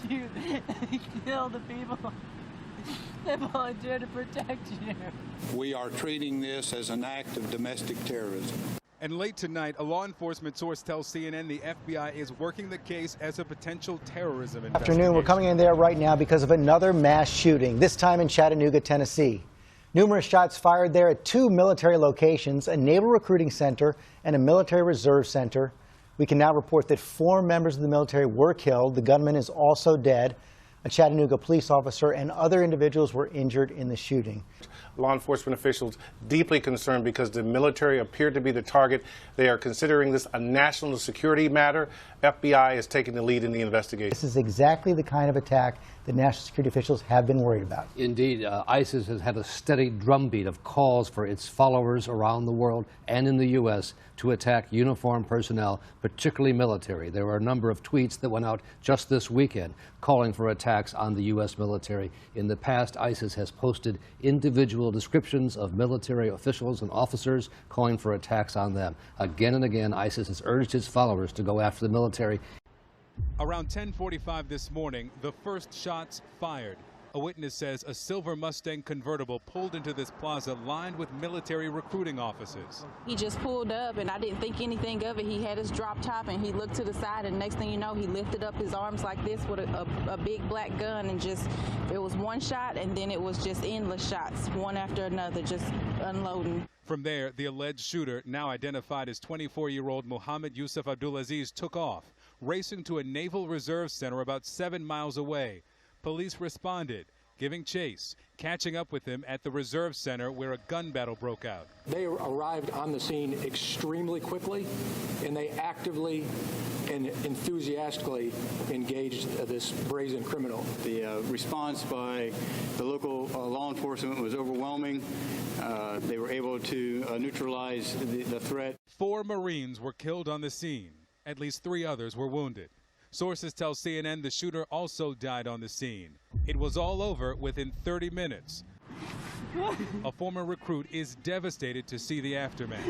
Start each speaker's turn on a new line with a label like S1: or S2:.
S1: shoot and kill the people that volunteer to protect you.
S2: We are treating this as an act of domestic terrorism.
S3: And late tonight, a law enforcement source tells CNN the FBI is working the case as a potential terrorism investigation.
S4: Afternoon, we're coming in there right now because of another mass shooting, this time in Chattanooga, Tennessee. Numerous shots fired there at two military locations, a naval recruiting center and a military reserve center. We can now report that 4 members of the military were killed. The gunman is also dead. A Chattanooga police officer and other individuals were injured in the shooting.
S5: Law enforcement officials deeply concerned because the military appeared to be the target. They are considering this a national security matter. FBI is taking the lead in the investigation.
S4: This is exactly the kind of attack that national security officials have been worried about.
S6: Indeed, ISIS has had a steady drumbeat of calls for its followers around the world and in the U.S. to attack uniformed personnel, particularly military. There were a number of tweets that went out just this weekend calling for attacks on the U.S. military. In the past, ISIS has posted individual descriptions of military officials and officers calling for attacks on them. Again and again, ISIS has urged its followers to go after the military.
S3: Around 10:45 this morning, the first shots fired. A witness says a silver Mustang convertible pulled into this plaza lined with military recruiting offices.
S7: He just pulled up, and I didn't think anything of it. He had his drop top, and he looked to the side, and next thing you know, he lifted up his arms like this with a big black gun, and just, it was one shot, and then it was just endless shots, one after another, just unloading.
S3: From there, the alleged shooter, now identified as 24-year-old Mohammed Yusuf Abdulaziz, took off, racing to a Naval Reserve Center about 7 miles away. Police responded, giving chase, catching up with him at the Reserve Center where a gun battle broke out.
S8: They arrived on the scene extremely quickly, and they actively and enthusiastically engaged this brazen criminal.
S9: The response by the local law enforcement was overwhelming. They were able to neutralize the threat.
S3: 4 Marines were killed on the scene. At least 3 others were wounded. Sources tell CNN the shooter also died on the scene. It was all over within 30 minutes. A former recruit is devastated to see the aftermath.